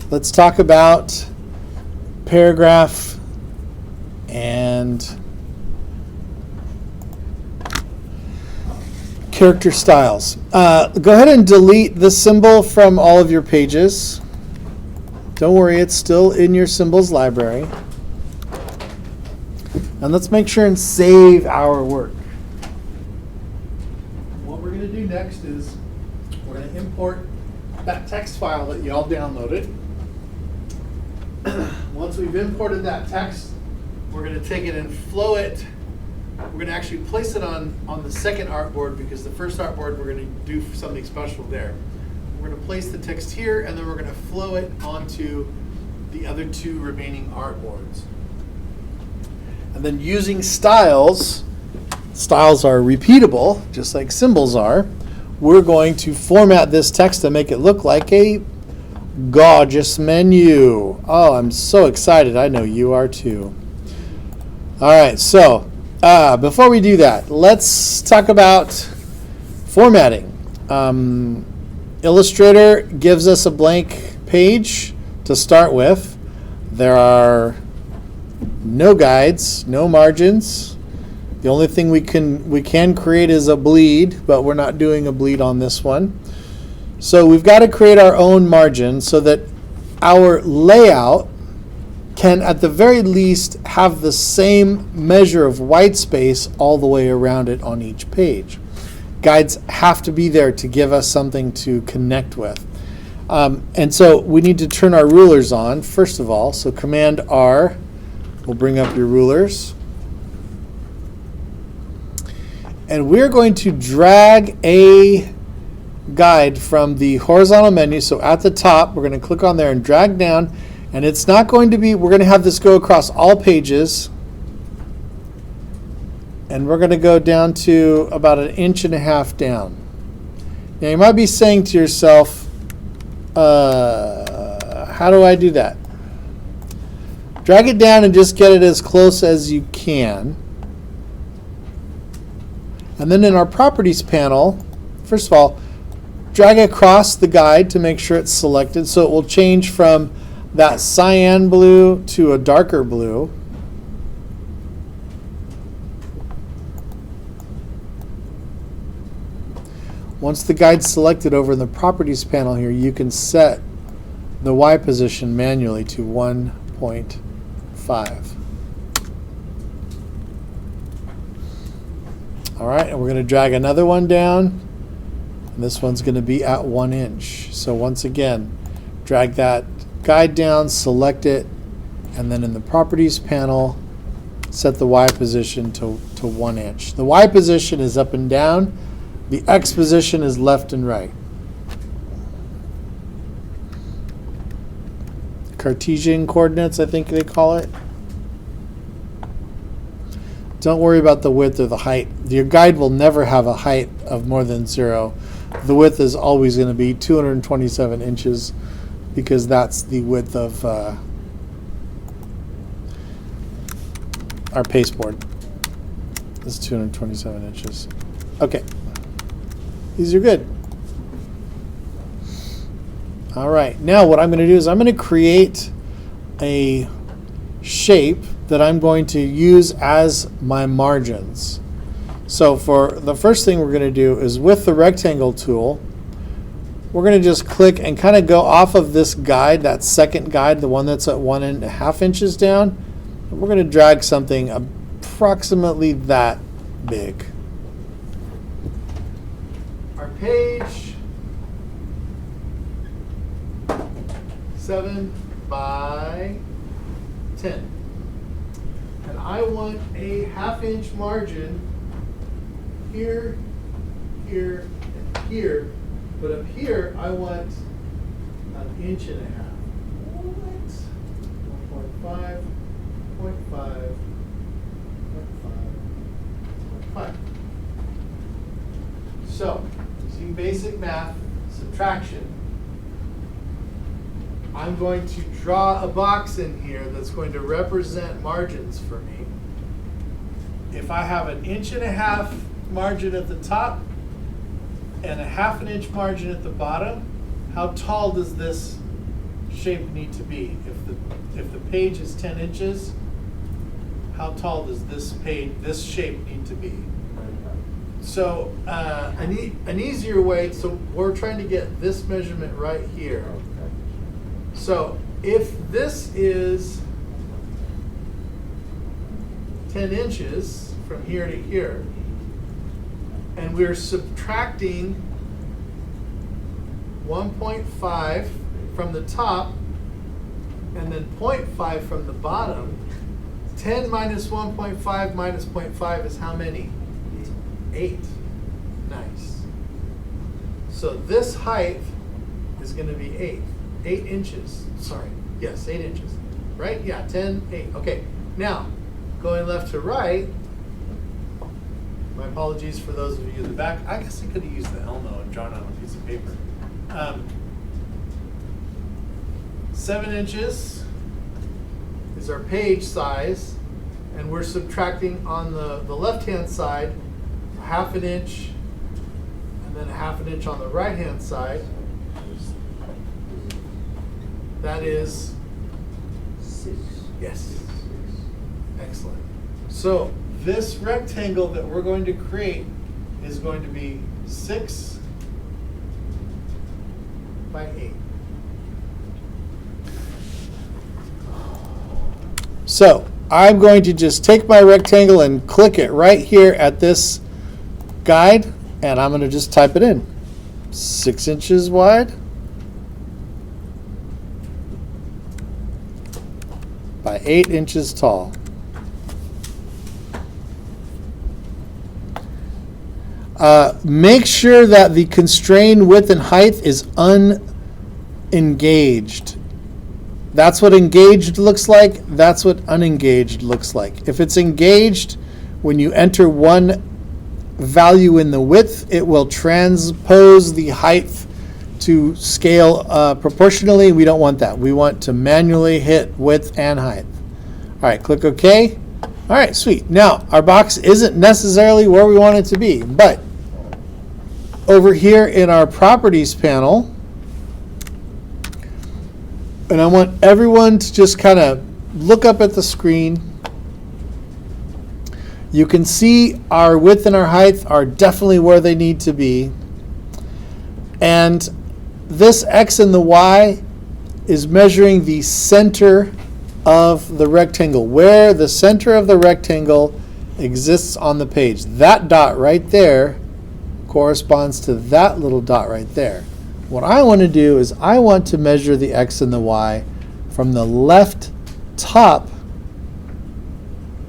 let's talk about paragraph and character styles. Go ahead and delete the symbol from all of your pages. Don't worry, it's still in your symbols library. And let's make sure and save our work. What we're going to do next is we're going to import that text file that you all downloaded. Once we've imported that text, we're going to take it and flow it. We're going to actually place it on the second artboard because the first artboard we're going to do something special there. We're going to place the text here and then we're going to flow it onto the other two remaining artboards. And then using styles are repeatable, just like symbols are. We're going to format this text to make it look like a gorgeous menu. Oh, I'm so excited. I know you are too. All right, so before we do that, let's talk about formatting. Illustrator gives us a blank page to start with. There are no guides, no margins. The only thing we can create is a bleed, but we're not doing a bleed on this one. So we've got to create our own margin so that our layout can at the very least have the same measure of white space all the way around it on each page. Guides have to be there to give us something to connect with. And so we need to turn our rulers on, first of all. So Command R will bring up your rulers. And we're going to drag a guide from the horizontal menu. So at the top, we're going to click on there and drag down. And it's not going to be, we're going to have this go across all pages. And we're going to go down to about 1.5 inches down. Now you might be saying to yourself, how do I do that? Drag it down and just get it as close as you can. And then in our properties panel, first of all, drag across the guide to make sure it's selected so it will change from that cyan blue to a darker blue. Once the guide's selected over in the properties panel here, you can set the Y position manually to 1.5. All right, and we're going to drag another one down. And this one's going to be at 1 inch. So once again, drag that guide down, select it, and then in the properties panel, set the Y position to 1 inch. The Y position is up and down. The X position is left and right. Cartesian coordinates, I think they call it. Don't worry about the width or the height. Your guide will never have a height of more than 0. The width is always going to be 227 inches because that's the width of our pasteboard. It's 227 inches. Okay. These are good. All right. Now what I'm going to do is I'm going to create a shape that I'm going to use as my margins. So for the first thing we're going to do is with the rectangle tool, we're going to just click and kind of go off of this guide, that second guide, the one that's at 1.5 inches down. And we're going to drag something approximately that big. Our page 7 by 10. And I want a 1/2 inch margin here, here, and here. But up here, I want 1.5 inches. What? 1.5, 0.5, 0.5, 0.5. So, using basic math, subtraction, I'm going to draw a box in here that's going to represent margins for me. If I have 1.5 inches margin at the top and a 1/2 inch margin at the bottom, how tall does this shape need to be? If the page is 10 inches, how tall does this shape need to be? So an easier way, so we're trying to get this measurement right here. So if this is 10 inches from here to here, and we're subtracting 1.5 from the top and then 0.5 from the bottom, 10 minus 1.5 minus 0.5 is how many? 8. Nice. So this height is going to be 8 inches. Sorry. Yes, 8 inches. Right? Yeah, 10, 8. Okay. Now, going left to right, my apologies for those of you in the back. I guess I could have used the Elmo and drawn on a piece of paper. 7 inches is our page size, and we're subtracting on the left-hand side a ½ inch, and then a ½ inch on the right-hand side. That is 6. Yes. Excellent. So this rectangle that we're going to create is going to be 6 by 8. So I'm going to just take my rectangle and click it right here at this guide, and I'm going to just type it in. 6 inches wide by 8 inches tall. Make sure that the constrained width and height is unengaged. That's what engaged looks like. That's what unengaged looks like. If it's engaged, when you enter one value in the width, it will transpose the height to scale proportionally. We don't want that. We want to manually hit width and height. All right, click OK. All right, sweet. Now, our box isn't necessarily where we want it to be, but over here in our Properties panel, and I want everyone to just kind of look up at the screen. You can see our width and our height are definitely where they need to be. And this X and the Y is measuring the center of the rectangle, where the center of the rectangle exists on the page. That dot right there corresponds to that little dot right there. What I want to do is I want to measure the X and the Y from the left top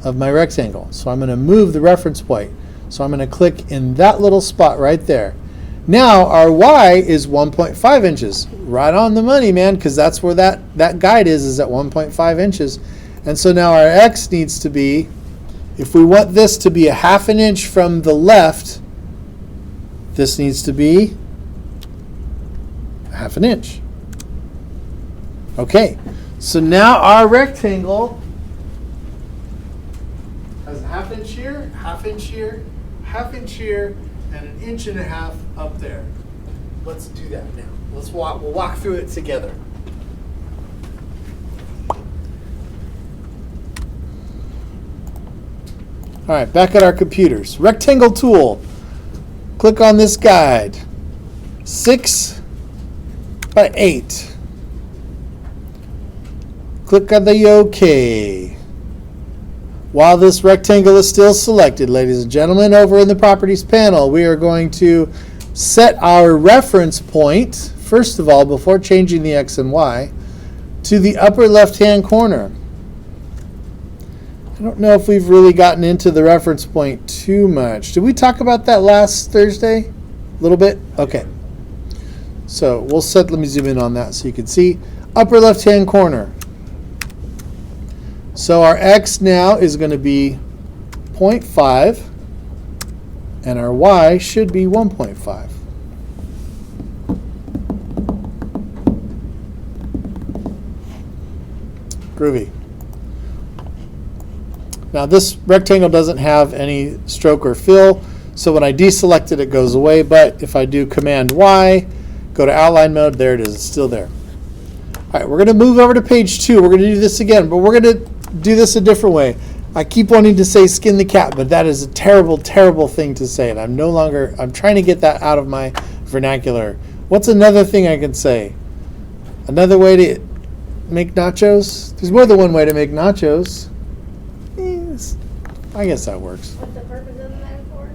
of my rectangle. So I'm going to move the reference point. So I'm going to click in that little spot right there. Now our Y is 1.5 inches. Right on the money, man, because that's where that guide is at 1.5 inches. And so now our X needs to be, if we want this to be a ½ inch from the left, this needs to be ½ inch. Okay, so now our rectangle has a ½ inch here, ½ inch here, ½ inch here, and 1.5 inches up there. Let's do that now. We'll walk through it together. All right, back at our computers. Rectangle tool. Click on this guide. 6 by 8. Click on the OK. While this rectangle is still selected, ladies and gentlemen, over in the Properties panel, we are going to set our reference point, first of all, before changing the X and Y, to the upper left-hand corner. I don't know if we've really gotten into the reference point too much. Did we talk about that last Thursday? A little bit? Okay. So we'll set, let me zoom in on that so you can see. Upper left-hand corner. So our X now is going to be 0.5, and our Y should be 1.5. Groovy. Now this rectangle doesn't have any stroke or fill, so when I deselect it, it goes away, but if I do Command Y, go to outline mode, there it is, it's still there. All right, we're going to move over to page 2. We're going to do this again, but we're going to do this a different way. I keep wanting to say skin the cat, but that is a terrible, terrible thing to say, and I'm trying to get that out of my vernacular. What's another thing I can say? Another way to make nachos? There's more than one way to make nachos. Yes, I guess that works. What's the purpose of the metaphor?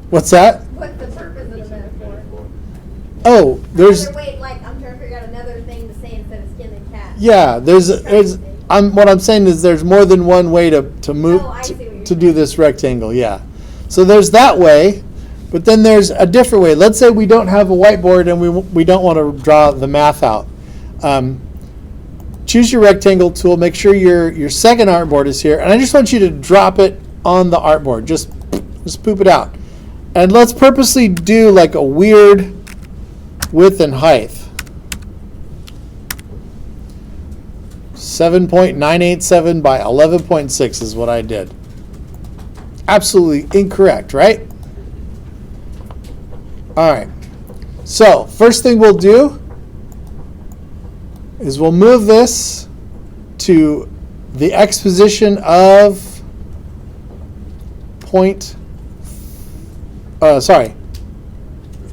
What's that? What's the purpose of the metaphor? Oh, there's... Another way, like, I'm trying to figure out another thing to say instead of skin the cat. Yeah, what I'm saying is there's more than one way to move Oh, I see what you're to do saying. this rectangle. Yeah, so there's that way, but then there's a different way. Let's say we don't have a whiteboard and we don't want to draw the math out. Choose your rectangle tool. Make sure your second artboard is here, and I just want you to drop it on the artboard. Just poop it out, and let's purposely do like a weird width and height. 7.987 by 11.6 is what I did. Absolutely incorrect, right? All right. So first thing we'll do is we'll move this to the x position of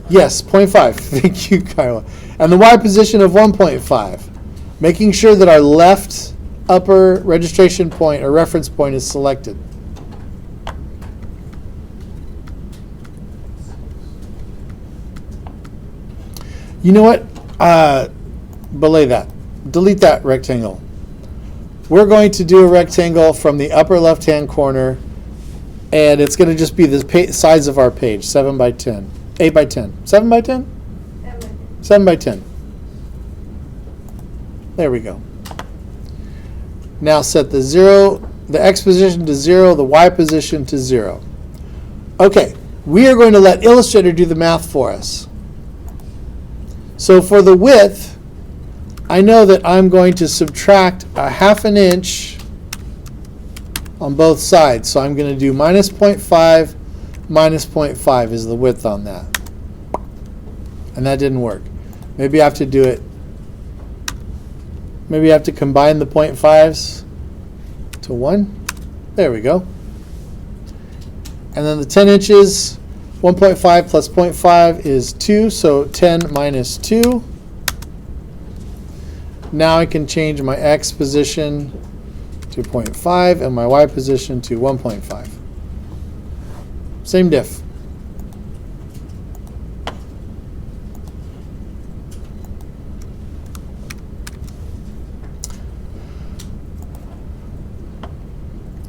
Yes, 0.5. Thank you, Kyla. And the y position of 1.5. Making sure that our left upper registration point or reference point is selected. You know what? Belay that. Delete that rectangle. We're going to do a rectangle from the upper left-hand corner, and it's going to just be the size of our page, 7 by 10. 8 by 10. 7 by 10? 7 by 10. There we go. Now set the x position to 0, the y position to 0. Okay, we are going to let Illustrator do the math for us. So for the width, I know that I'm going to subtract a ½ inch on both sides. So I'm going to do minus 0.5, minus 0.5 is the width on that. And that didn't work. Maybe I have to do it. Maybe I have to combine the 0.5s to 1. There we go. And then the 10 inches, 1.5 plus 0.5 is 2, so 10 minus 2. Now I can change my x position to 0.5 and my y position to 1.5. Same diff.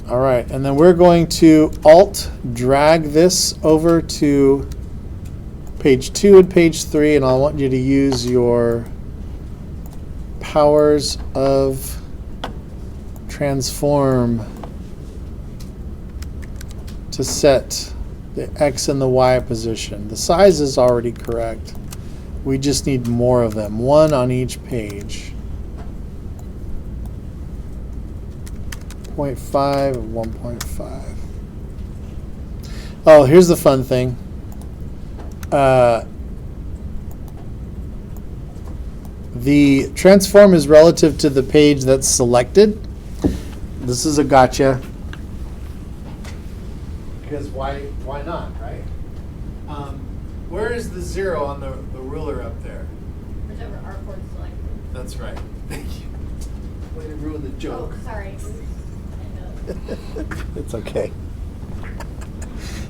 All right, and then we're going to Alt drag this over to page 2 and page 3, and I want you to use your powers of transform to set the x and the y position. The size is already correct. We just need more of them, one on each page. 0.5 and 1.5. Oh, here's the fun thing. The transform is relative to the page that's selected. This is a gotcha. Because why not, right? Where is the 0 on the ruler up there? Whichever artboard selected. That's right. Thank you. Way to ruin the joke. Oh, sorry. It's okay.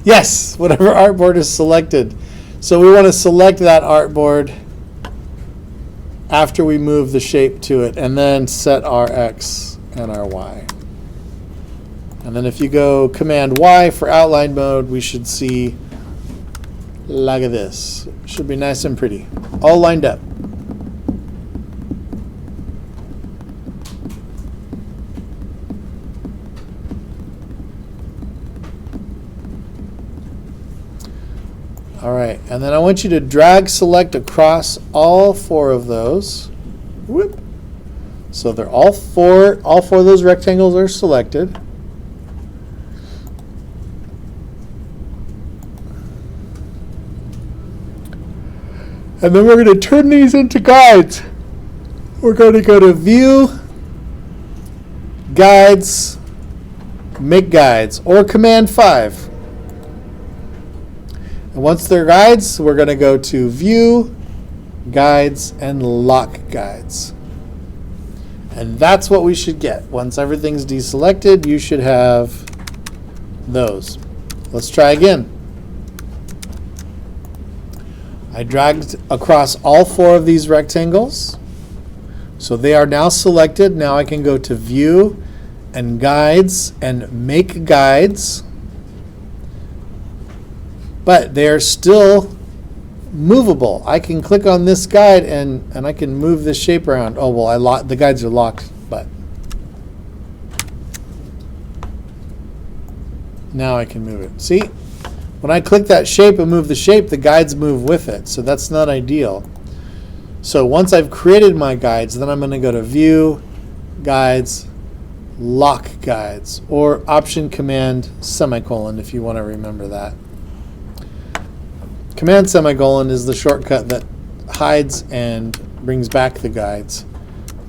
Yes, whatever artboard is selected. So we want to select that artboard after we move the shape to it, and then set our x and our y. And then if you go Command Y for outline mode, we should see like this. Should be nice and pretty, all lined up. All right, and then I want you to drag select across all 4 of those. Whoop. So they're all four of those rectangles are selected. And then we're going to turn these into guides. we're going to go to View, Guides, Make Guides, or Command 5. And once they're guides, we're going to go to View, Guides, and Lock Guides. And that's what we should get. Once everything's deselected, you should have those. Let's try again. I dragged across all 4 of these rectangles. So they are now selected. Now I can go to View and Guides and Make Guides. But they are still movable. I can click on this guide and I can move this shape around. Oh, well, the guides are locked, but now I can move it. See? When I click that shape and move the shape, the guides move with it. So that's not ideal. So once I've created my guides, then I'm going to go to View, Guides, Lock Guides, or Option Command semicolon if you want to remember that. Command semicolon is the shortcut that hides and brings back the guides.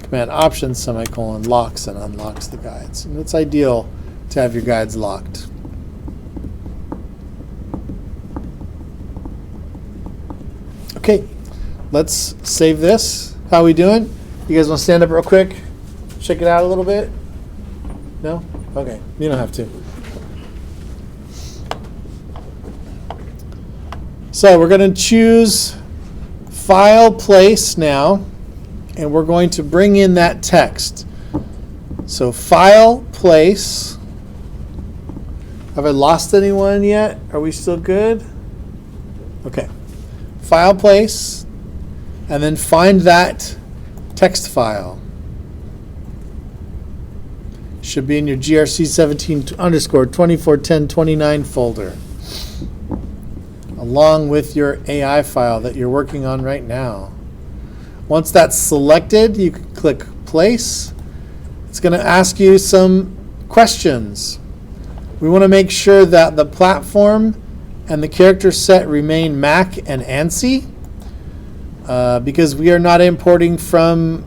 Command Option semicolon locks and unlocks the guides. And it's ideal to have your guides locked. Okay, let's save this. How are we doing? You guys want to stand up real quick? Check it out a little bit? No? Okay, you don't have to. So we're going to choose File, Place now, and we're going to bring in that text. So File, Place. Have I lost anyone yet? Are we still good? Okay. File, Place, and then find that text file. Should be in your GRC17_241029 folder, along with your AI file that you're working on right now. Once that's selected, you can click Place. It's going to ask you some questions. We want to make sure that the platform and the character set remain Mac and ANSI, because we are not importing from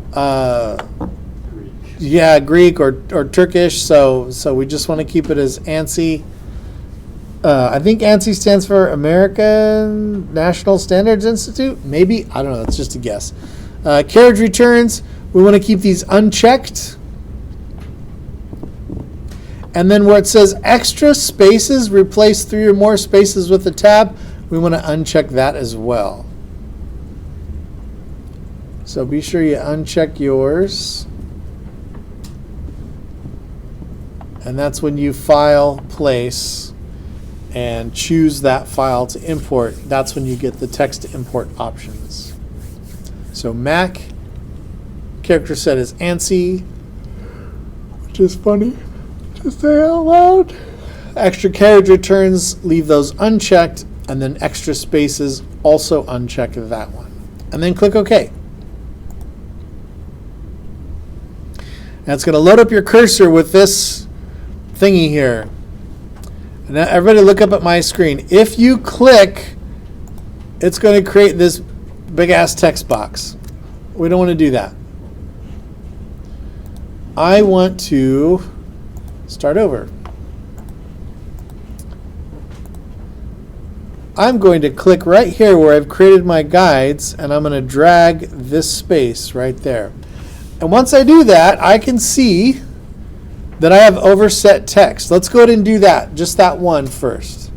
Greek or Turkish, so we just want to keep it as ANSI. I think ANSI stands for American National Standards Institute. Maybe. I don't know. That's just a guess. Carriage returns. We want to keep these unchecked. And then where it says extra spaces, replace 3 or more spaces with a tab, we want to uncheck that as well. So be sure you uncheck yours. And that's when you File, Place, and choose that file to import. That's when you get the text to import options. So Mac, character set is ANSI, which is funny to say out loud. Extra carriage returns, leave those unchecked, and then extra spaces, also uncheck that one. And then click OK. Now it's going to load up your cursor with this thingy here. And now everybody look up at my screen. If you click, it's going to create this big ass text box. We don't want to do that. I want to start over. I'm going to click right here where I've created my guides, and I'm going to drag this space right there. And once I do that, I can see that I have overset text. Let's go ahead and do that, just that one first.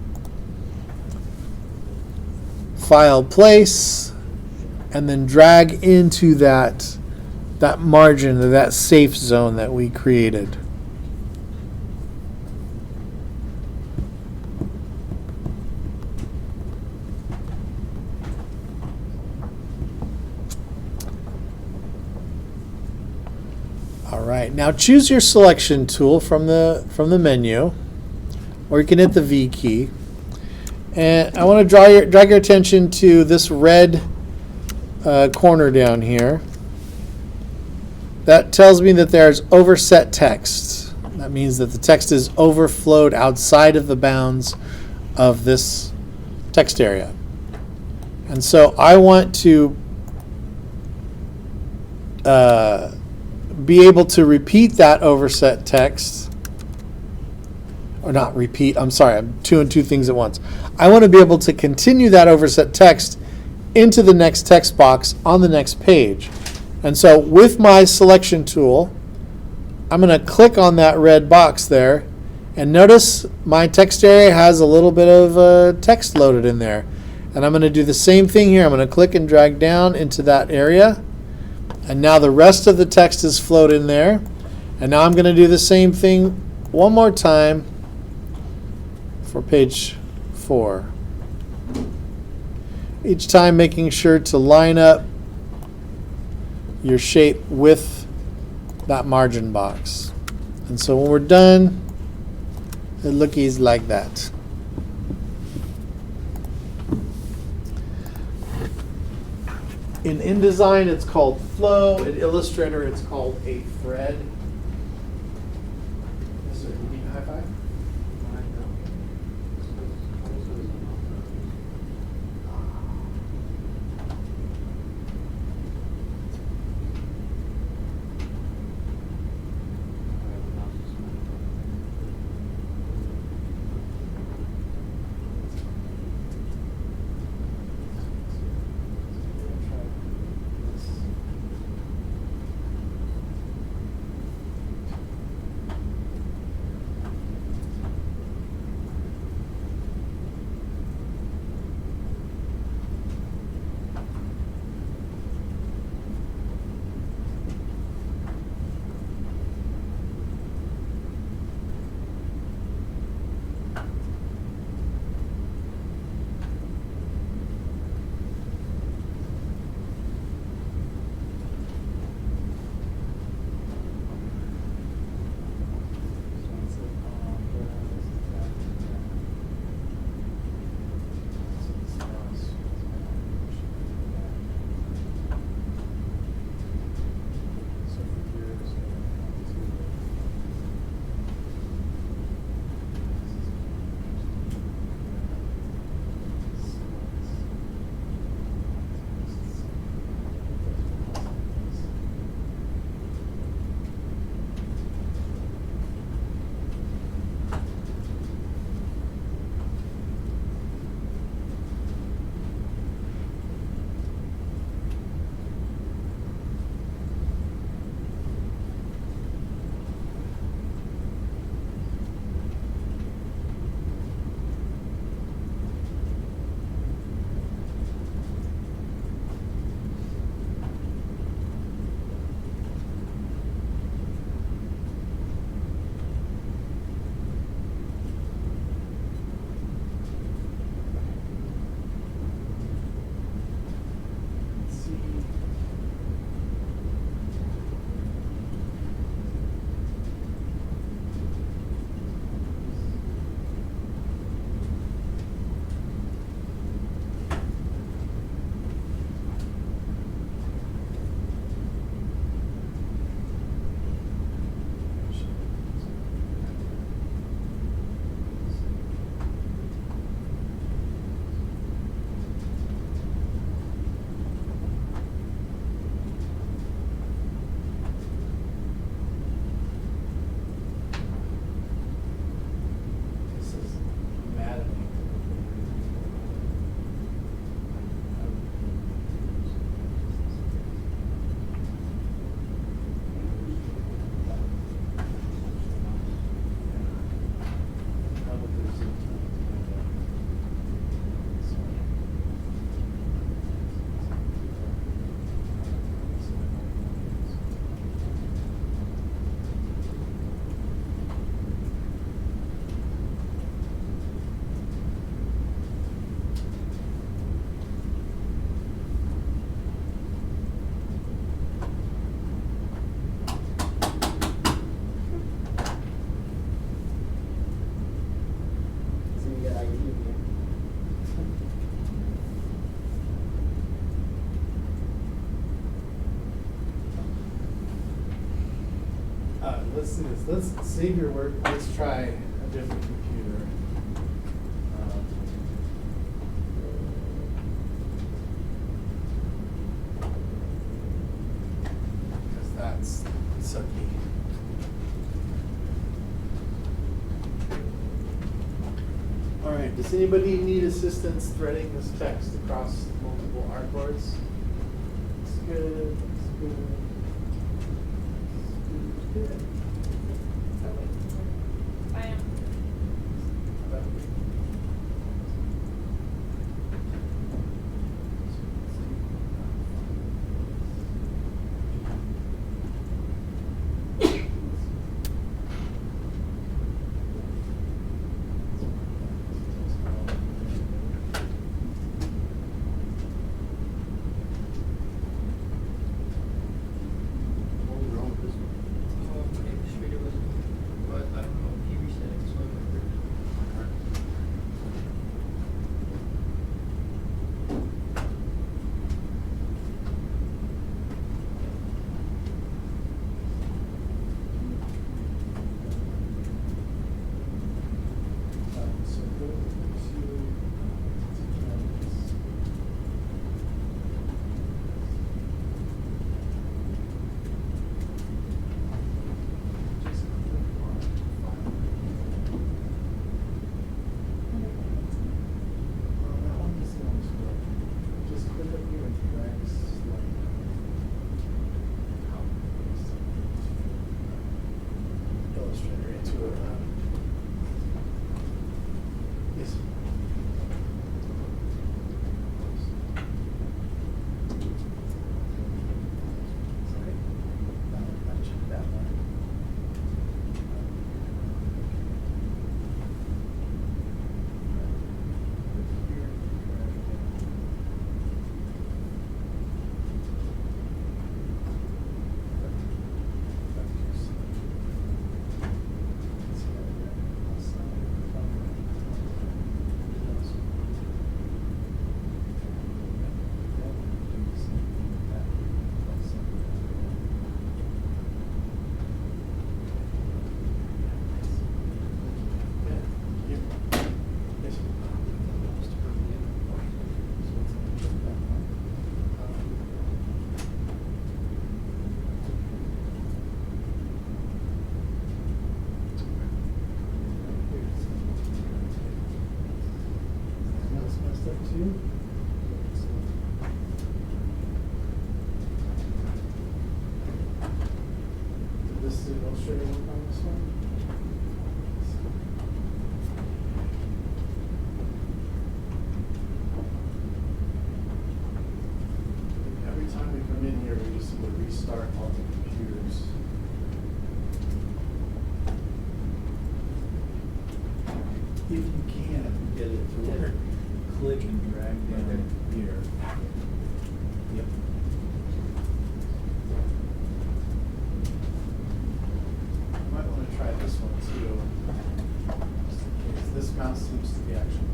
File, Place, and then drag into that margin, or that safe zone that we created. All right, now choose your selection tool from the menu, or you can hit the V key. And I want to drag your attention to this red corner down here. That tells me that there's overset text. That means that the text is overflowed outside of the bounds of this text area. And so I want to be able to repeat that overset text. Or not repeat, I'm sorry, I'm doing two things at once. I want to be able to continue that overset text into the next text box on the next page. And so with my selection tool, I'm going to click on that red box there, and notice my text area has a little bit of text loaded in there. And I'm going to do the same thing here. I'm going to click and drag down into that area, and now the rest of the text is flowed in there. And now I'm going to do the same thing one more time for page 4. Each time making sure to line up your shape with that margin box. And so when we're done, it looks like that. In InDesign, it's called flow. In Illustrator, it's called a thread. Yes, sir. You need a high five? Let's do this. Let's save your work. Let's try a different computer. sucky. All right, does anybody need assistance threading this text across multiple artboards? That's good, that's good. That's good. Bye. Illustrator was, but I don't know if he reset it, so I So go just click up here and drag Illustrator into it. Yes. Sorry. Not check that one. Too. Did this Illustrator work on this one? Every time we come in here, we just need to restart all the computers. If you can, get it to work. Click and drag down here. Yep. You might want to try this one too. Just in case. This mouse seems to be actually.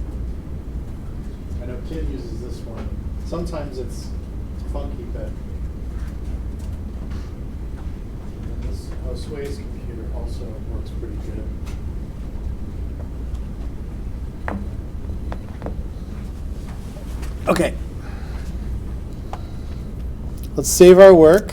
I know Kim uses this one. Sometimes it's funky, but. And this Josue's computer also works pretty good. Okay. Let's save our work.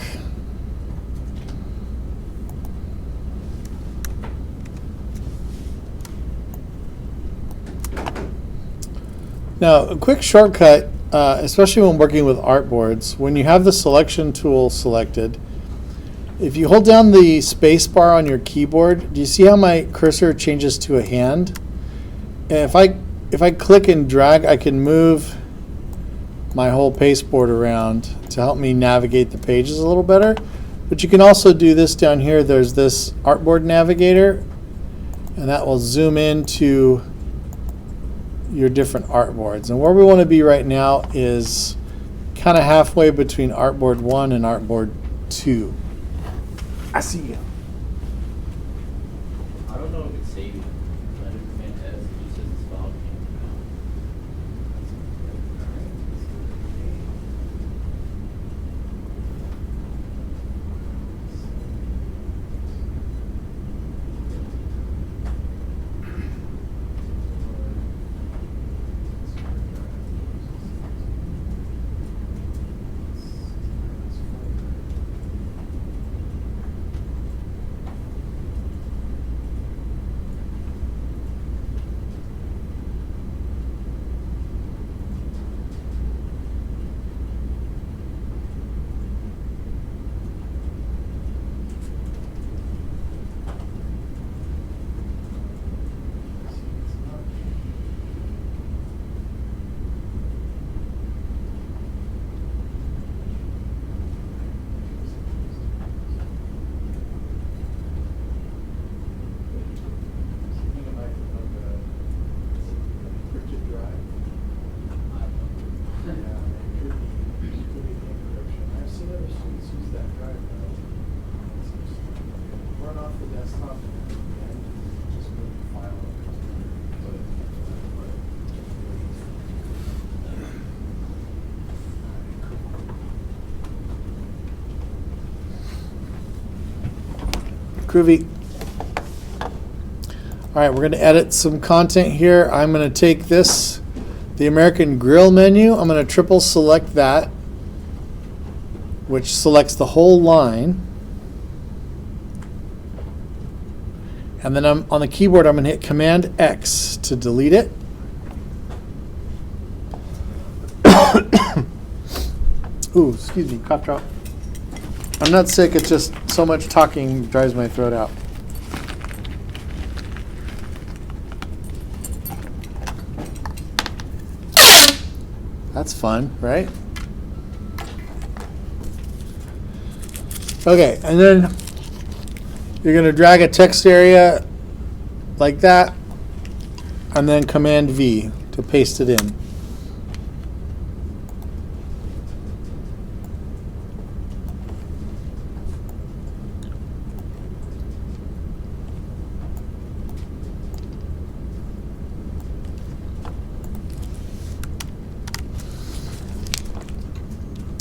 Now, a quick shortcut, especially when working with artboards, when you have the selection tool selected, if you hold down the space bar on your keyboard, do you see how my cursor changes to a hand? And if I click and drag, I can move my whole pasteboard around to help me navigate the pages a little better. But you can also do this down here. There's this artboard navigator, and that will zoom into your different artboards. And where we want to be right now is kind of halfway between artboard 1 and artboard 2. I see you. I don't know if it's saving. Let it command S. It just says it's file came out. off the desktop and just move the file Groovy. All right, we're going to edit some content here. I'm going to take this, the American Grill menu. I'm going to triple select that, which selects the whole line. And then on the keyboard, I'm going to hit Command X to delete it. Ooh, excuse me, cough drop. I'm not sick, it's just so much talking dries my throat out. That's fun, right? Okay, and then you're going to drag a text area like that, and then Command V to paste it in.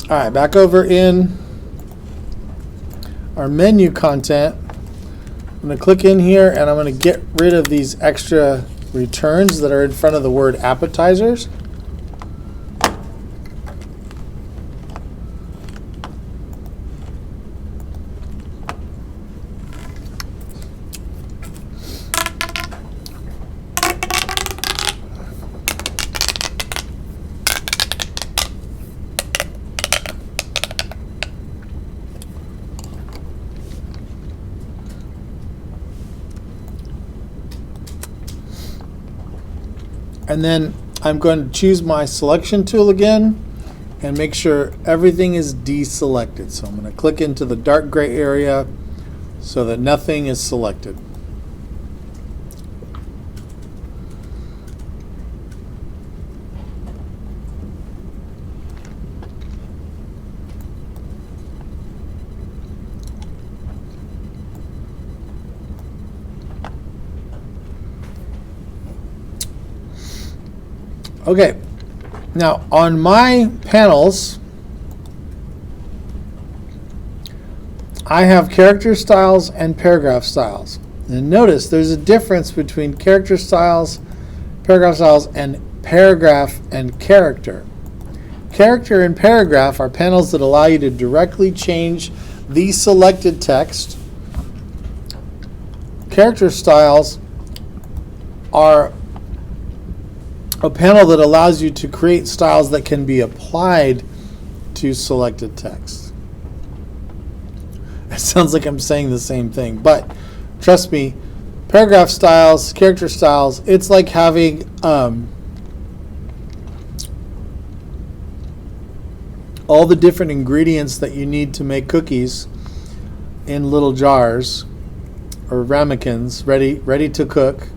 All right, back over in our menu content. I'm going to click in here and I'm going to get rid of these extra returns that are in front of the word appetizers. And then I'm going to choose my selection tool again and make sure everything is deselected. So I'm going to click into the dark gray area so that nothing is selected. Okay, now on my panels, I have character styles and paragraph styles. And notice there's a difference between character styles, paragraph styles, and paragraph and character. Character and paragraph are panels that allow you to directly change the selected text. Character styles are a panel that allows you to create styles that can be applied to selected text. It sounds like I'm saying the same thing, but trust me, paragraph styles, character styles, it's like having all the different ingredients that you need to make cookies in little jars or ramekins ready to cook.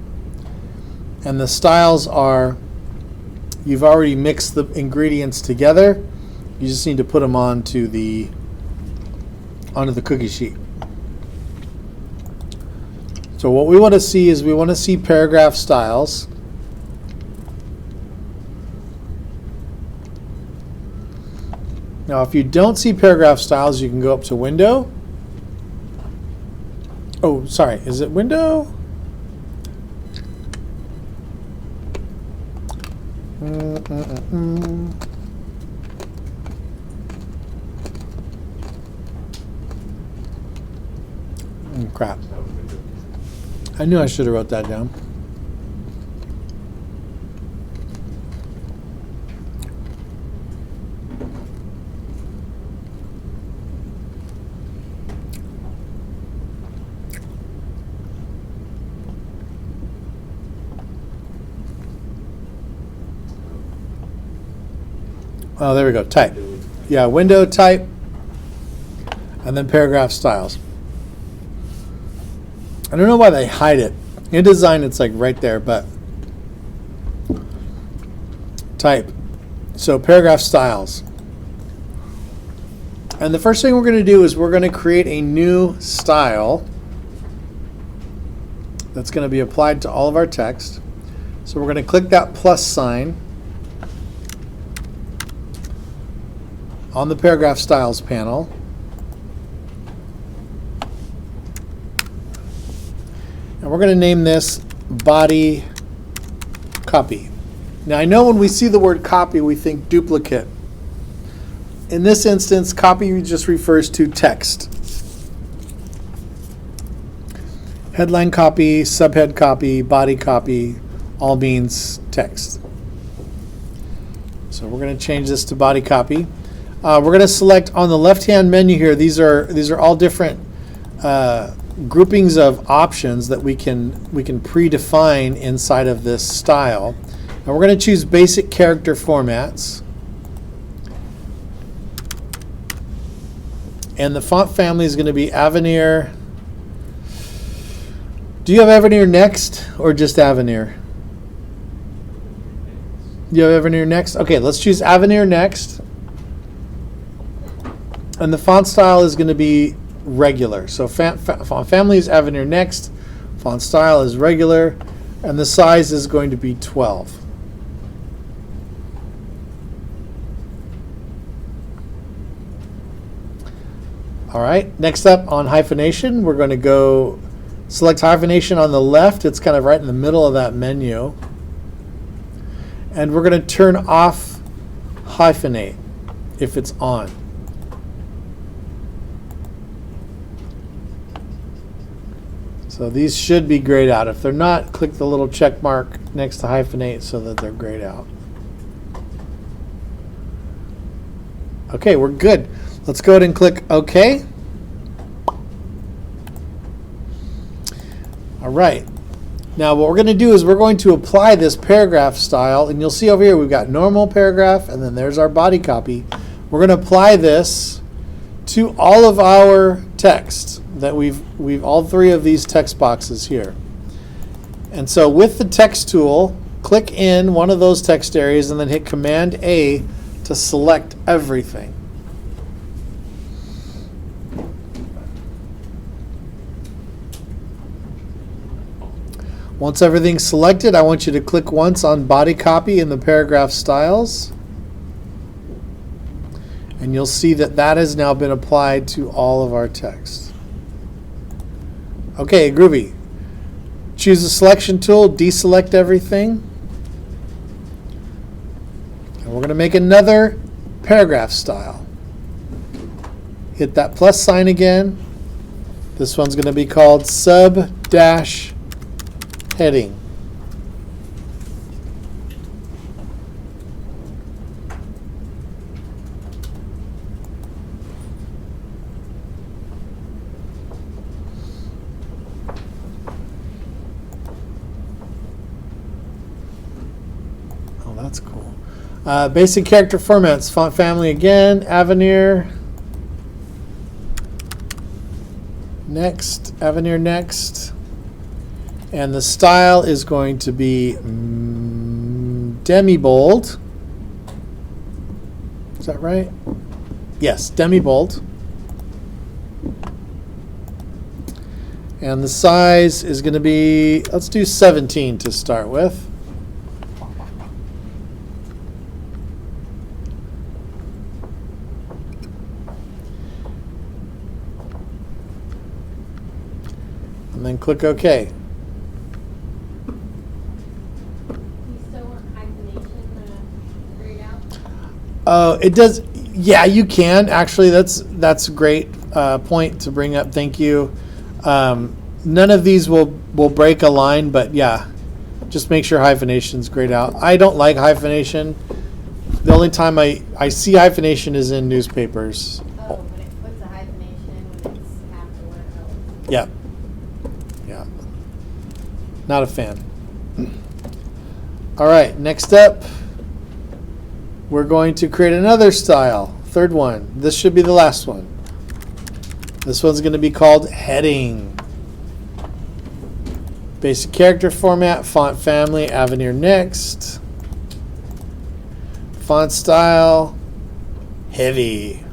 And the styles are, you've already mixed the ingredients together. You just need to put them onto the cookie sheet. So what we want to see is we want to see paragraph styles. Now if you don't see paragraph styles, you can go up to Window. Oh, sorry, is it Window? Crap. I knew I should have wrote that down. Oh, there we go. Type. Yeah, Window, type, and then paragraph styles. I don't know why they hide it. In design, it's like right there, but type. So paragraph styles. And the first thing we're going to do is we're going to create a new style. that's going to be applied to all of our text. So we're going to click that plus sign on the paragraph styles panel. And we're going to name this body copy. Now I know when we see the word copy, we think duplicate. In this instance, copy just refers to text. Headline copy, subhead copy, body copy, all means text. So we're going to change this to body copy. We're going to select on the left-hand menu here. These are all different groupings of options that we can predefine inside of this style. And we're going to choose basic character formats. And the font family is going to be Avenir. Do you have Avenir Next or just Avenir? You have Avenir Next? Okay, let's choose Avenir Next. And the font style is going to be regular. So font family is Avenir Next. Font style is regular. And the size is going to be 12. All right, next up on hyphenation, we're going to go select hyphenation on the left. It's kind of right in the middle of that menu. And we're going to turn off hyphenate if it's on. So these should be grayed out. If they're not, click the little check mark next to hyphenate so that they're grayed out. Okay, we're good. Let's go ahead and click OK. All right. Now what we're going to do is we're going to apply this paragraph style, and you'll see over here we've got normal paragraph, and then there's our body copy. We're going to apply this to all of our text that we've all three of these text boxes here. And so with the text tool, click in one of those text areas and then hit Command A to select everything. Once everything's selected, I want you to click once on body copy in the paragraph styles. And you'll see that that has now been applied to all of our text. Okay, groovy. Choose the selection tool, deselect everything. And we're going to make another paragraph style. Hit that plus sign again. This one's going to be called sub-dash heading. Oh, that's cool. Basic character formats, font family again, Avenir. Next, Avenir Next. And the style is going to be demi-bold. Is that right? Yes, demi-bold. And the size is going to be, let's do 17 to start with. And then click OK. It does. Yeah, you can actually. That's a great point to bring up. Thank you. None of these will break a line, but yeah, just make sure hyphenation's grayed out. I don't like hyphenation. The only time I see hyphenation is in newspapers. Oh, when it puts a hyphenation when it's after one of Yeah. Yeah. Not a fan. All right. Next up, we're going to create another style, third one. This should be the last one. This one's going to be called heading. Basic character format, font family, Avenir Next. Font style, heavy.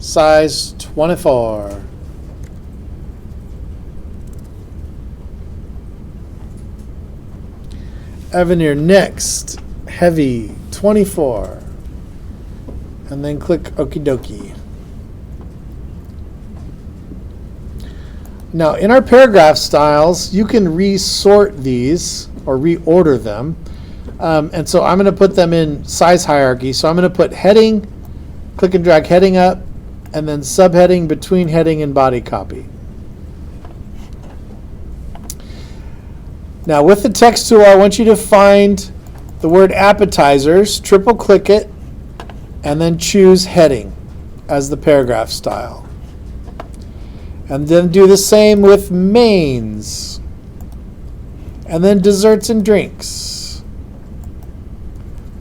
size 24. Avenir next, heavy 24. And then click Okie dokie. Now, in our paragraph styles, you can resort these or reorder them. And so I'm going to put them in size hierarchy. So I'm going to put heading, click and drag heading up, and then subheading between heading and body copy. Now, with the text tool, I want you to find the word appetizers, triple click it, and then choose heading as the paragraph style. And then do the same with mains. And then desserts and drinks.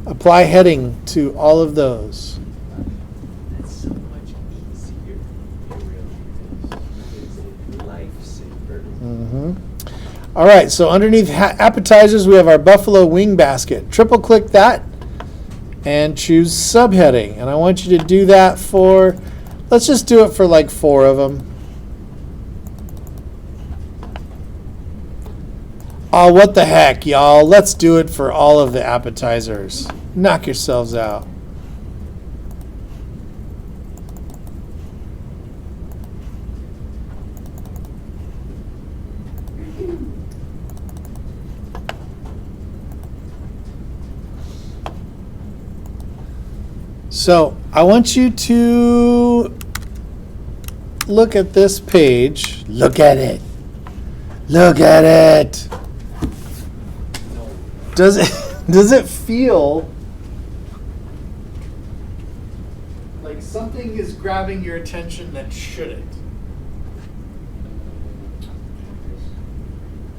Apply heading to all of those. That's so much easier. It really is. It's a lifesaver. All right, so underneath appetizers, we have our buffalo wing basket. Triple click that and choose subheading. And I want you to do that for, let's just do it for like 4 of them. Oh, what the heck, y'all. Let's do it for all of the appetizers. Knock yourselves out. So I want you to look at this page. Look at it. Look at it. Does it feel like something is grabbing your attention that shouldn't?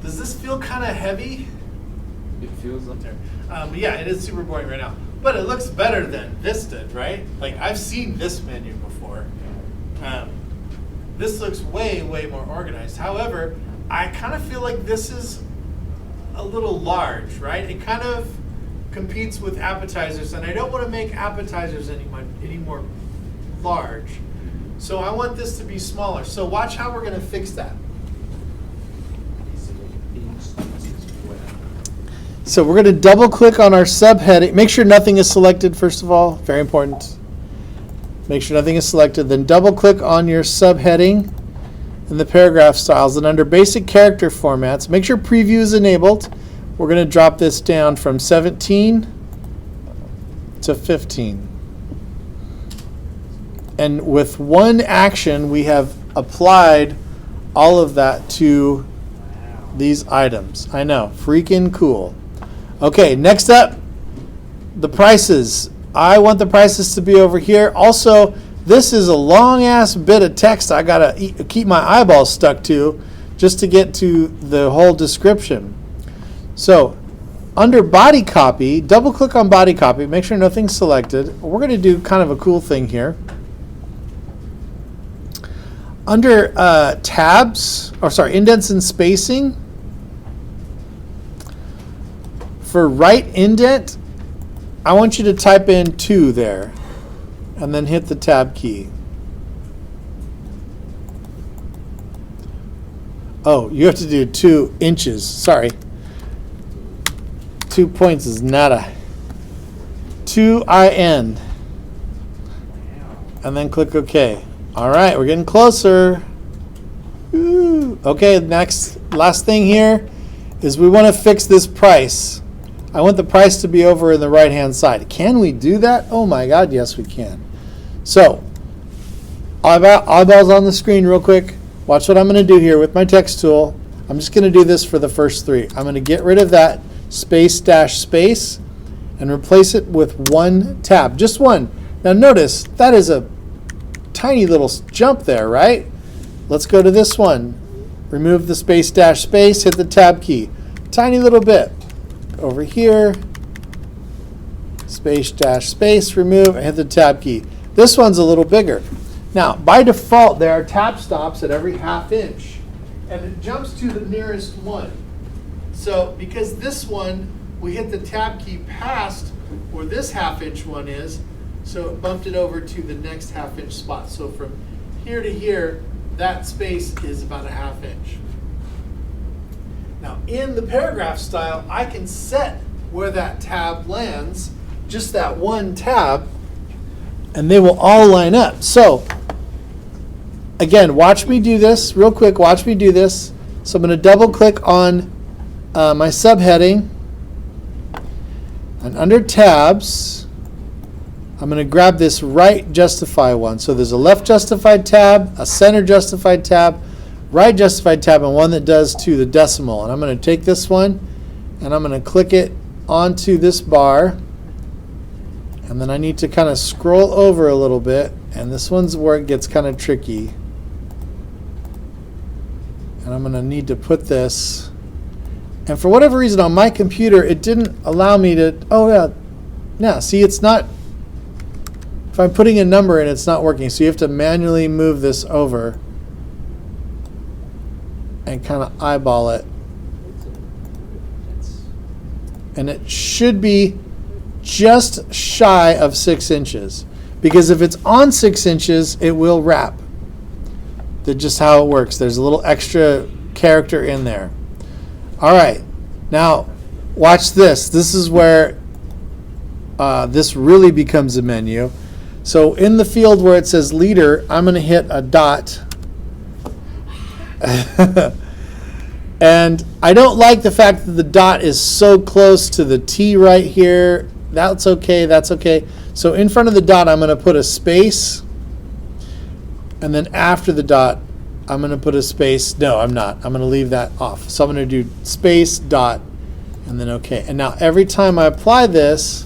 Does this feel kind of heavy? It feels like Yeah, it is super boring right now. But it looks better than this did, right? Like, I've seen this menu before. This looks way, way more organized. However, I kind of feel like this is a little large, right? It kind of competes with appetizers, and I don't want to make appetizers any more large. So I want this to be smaller. So watch how we're going to fix that. So we're going to double click on our subheading. Make sure nothing is selected, first of all. Very important. Make sure nothing is selected. Then double click on your subheading in the paragraph styles. And under basic character formats, make sure preview is enabled. We're going to drop this down from 17 to 15. And with one action, we have applied all of that to these items. I know, freaking cool. Okay, next up, the prices. I want the prices to be over here. Also, this is a long ass bit of text I gotta keep my eyeballs stuck to just to get to the whole description. So, under body copy, double click on body copy, make sure nothing's selected. We're gonna do kind of a cool thing here. Under indents and spacing, for right indent, I want you to type in 2 there and then hit the tab key. Oh, you have to do 2 inches. Sorry. 2 points is nada. 2IN. And then click OK. All right, we're getting closer. Ooh. Okay, last thing here is we want to fix this price. I want the price to be over in the right-hand side. Can we do that? Oh my God, yes we can. So, eyeballs on the screen real quick. Watch what I'm going to do here with my text tool. I'm just going to do this for the first 3. I'm going to get rid of that space dash space and replace it with 1 tab. Just 1. Now notice, that is a tiny little jump there, right? Let's go to this one. Remove the space dash space, hit the tab key. Tiny little bit. Over here, space dash space, remove, and hit the tab key. This one's a little bigger. Now, by default, there are tab stops at every ½ inch, and it jumps to the nearest one. So, because this one, we hit the tab key past where this ½ inch one is, So it bumped it over to the next half-inch spot. So from here to here, that space is about a half-inch. Now in the paragraph style, I can set where that tab lands, just that one tab, and they will all line up. So again, watch me do this real quick. Watch me do this. So I'm going to double click on my subheading, and under tabs, I'm going to grab this right justify one. So there's a left justified tab, a center justified tab, right justified tab, and one that does to the decimal. And I'm going to take this one and I'm going to click it onto this bar. And then I need to kind of scroll over a little bit. And this one's where it gets kind of tricky. And I'm going to need to put this. And for whatever reason on my computer, it didn't allow me to, oh yeah, yeah, see it's not, if I'm putting a number in, it's not working. So you have to manually move this over and kind of eyeball it. And it should be just shy of 6 inches. Because if it's on 6 inches, it will wrap. That's just how it works. There's a little extra character in there. All right. Now, watch this. This is where this really becomes a menu. So in the field where it says leader, I'm going to hit a dot. And I don't like the fact that the dot is so close to the T right here. That's okay. That's okay. So in front of the dot, I'm going to put a space. And then after the dot, I'm going to put a space. No, I'm not. I'm going to leave that off. So I'm going to do space, dot, and then okay. And now every time I apply this,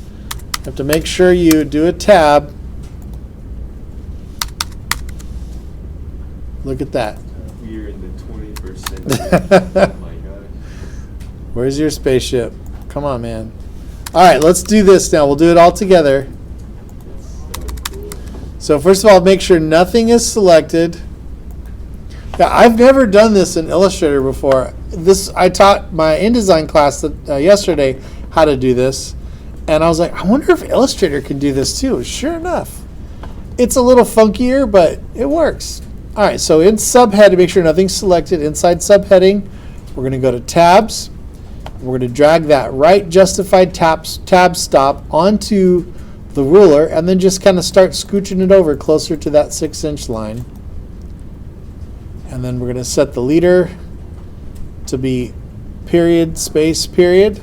you have to make sure you do a tab. Look at that. We're in the 21st century. Oh my gosh. Where's your spaceship? Come on, man. All right, let's do this now. We'll do it all together. That's so cool. So first of all, make sure nothing is selected. Yeah, I've never done this in Illustrator before. I taught my InDesign class yesterday how to do this, and I was like, I wonder if Illustrator can do this too. Sure enough, it's a little funkier, but it works. All right, so in subhead, make sure nothing's selected. Inside subheading, we're going to go to tabs. We're going to drag that right justified tab stop onto the ruler, and then just kind of start scooching it over closer to that 6-inch line. And then we're going to set the leader to be period, space, period.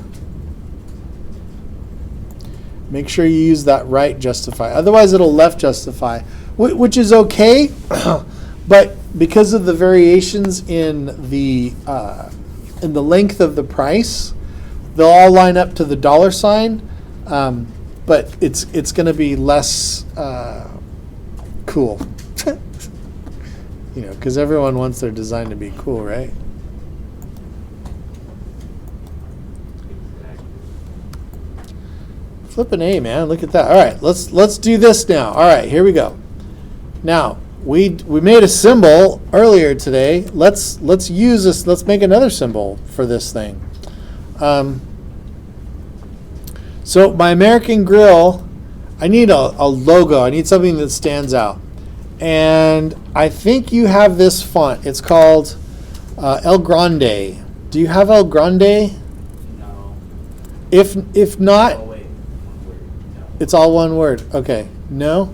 Make sure you use that right justify. Otherwise, it'll left justify, which is okay. But because of the variations in the length of the price, they'll all line up to the dollar sign. But it's going to be less cool. You know, because everyone wants their design to be cool, right? Flippin' A, man. Look at that. All right, let's do this now. All right, here we go. Now, we made a symbol earlier today. Let's use this. Let's make another symbol for this thing. So my American Grill, I need a logo. I need something that stands out. And I think you have this font. It's called El Grande. Do you have El Grande? No. If not, Oh, wait. One word. No. it's all one word. Okay. No?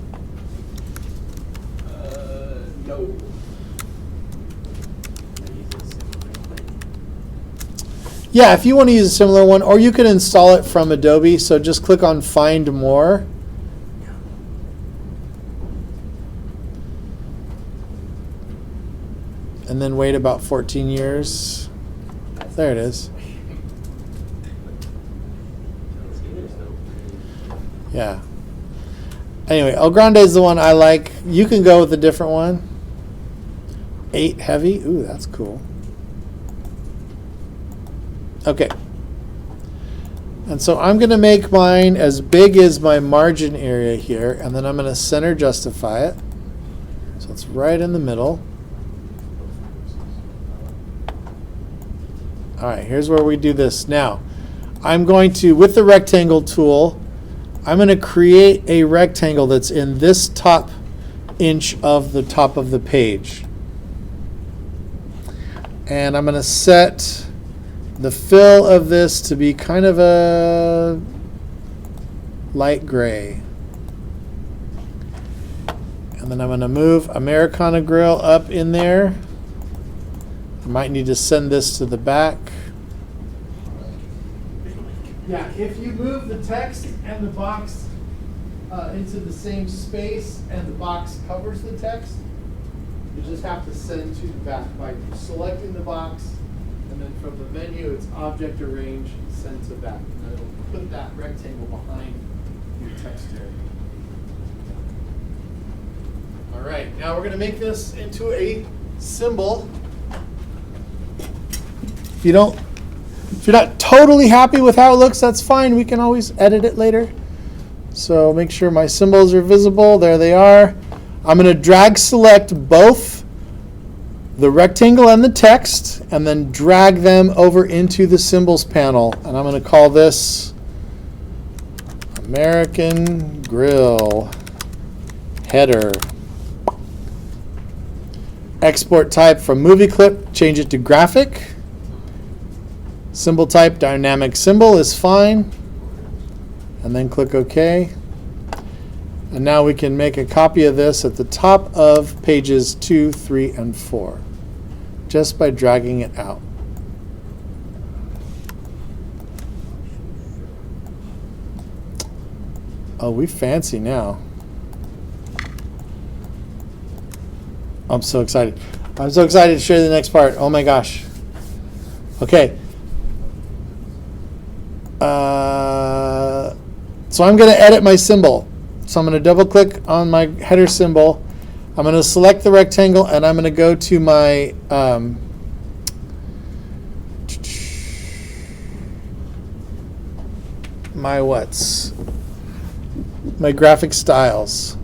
No. Yeah, if you want to use a similar one, or you can install it from Adobe. So just click on Find More. And then wait about 14 years. There it is. Yeah. Anyway, El Grande is the one I like. You can go with a different one. 8 heavy. Ooh, that's cool. Okay. And so I'm going to make mine as big as my margin area here, and then I'm going to center justify it. So it's right in the middle. All right, here's where we do this. Now, I'm going to, with the rectangle tool, I'm going to create a rectangle that's in this top inch of the top of the page. And I'm going to set the fill of this to be kind of a light gray. And then I'm going to move Americana Grill up in there. I might need to send this to the back. Yeah, if you move the text and the box into the same space and the box covers the text, you just have to send to the back by selecting the box, and then from the menu it's object arrange, send to back. And it'll put that rectangle behind your text area. All right, now we're going to make this into a symbol. If you're not totally happy with how it looks, that's fine. We can always edit it later. So make sure my symbols are visible. There they are. I'm going to drag select both the rectangle and the text, and then drag them over into the symbols panel. And I'm going to call this American Grill header. Export type from movie clip, change it to graphic. Symbol type, dynamic symbol is fine. And then click OK. And now we can make a copy of this at the top of pages 2, 3, and 4, just by dragging it out. Oh, we fancy now. I'm so excited. I'm so excited to show you the next part. Oh my gosh. Okay. So I'm going to edit my symbol. So I'm going to double click on my header symbol. I'm going to select the rectangle, and I'm going to go to my my graphic styles.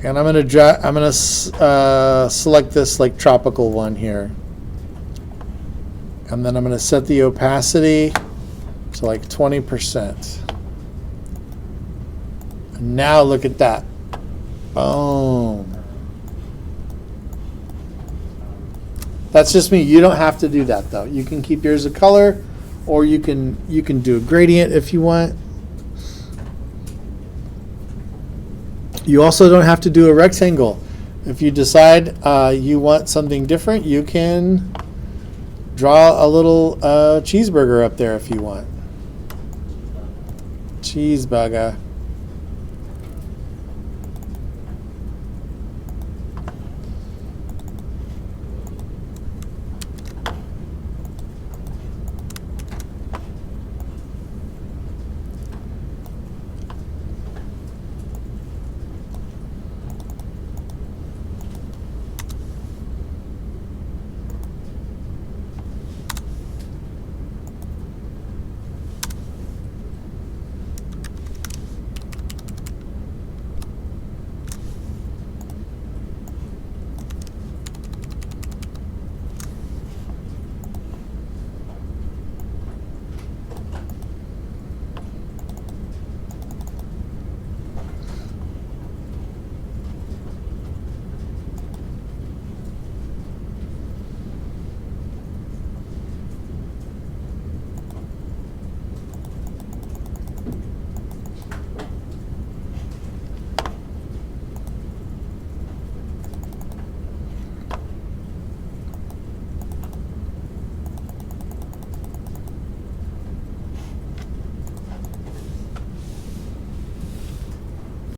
And I'm going to select this like tropical one here. And then I'm going to set the opacity to like 20%. And now look at that. Boom. That's just me. You don't have to do that though. You can keep yours a color, or you can do a gradient if you want. You also don't have to do a rectangle. If you decide you want something different, you can draw a little cheeseburger up there if you want. Cheeseburger.